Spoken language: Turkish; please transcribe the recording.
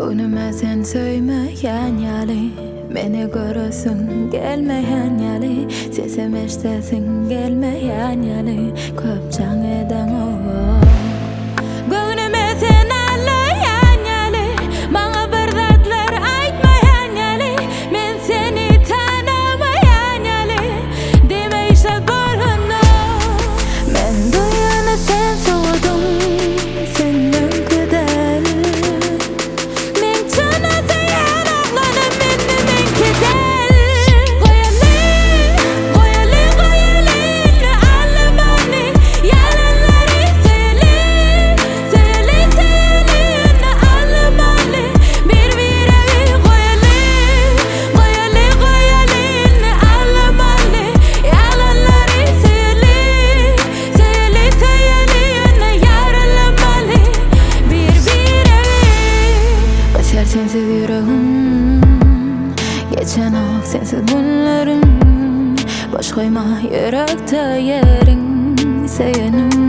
Önüme sen söymeyen yali, beni görürsün gelmeyen yali, sesimi iştesin gelmeyen yali, köpçen eden o. Gönlüme sen ağlayan yali, bana bir dertler aytmayan yali, men seni tanımayan yali, deme işte bolğunu. Men duyana sen soğudun, senden güzel. Men çanası yanaklarına men kedel. Koyalım ağlamanı, yalanları söyle ağlamalı. Bir evi koyalım ağlamalı, yalanları söyle yaralamalı. Bir evi başar sensiz yüreğim, geçen ok sensiz günlerim, boş koyma yürekte yerin, seyenim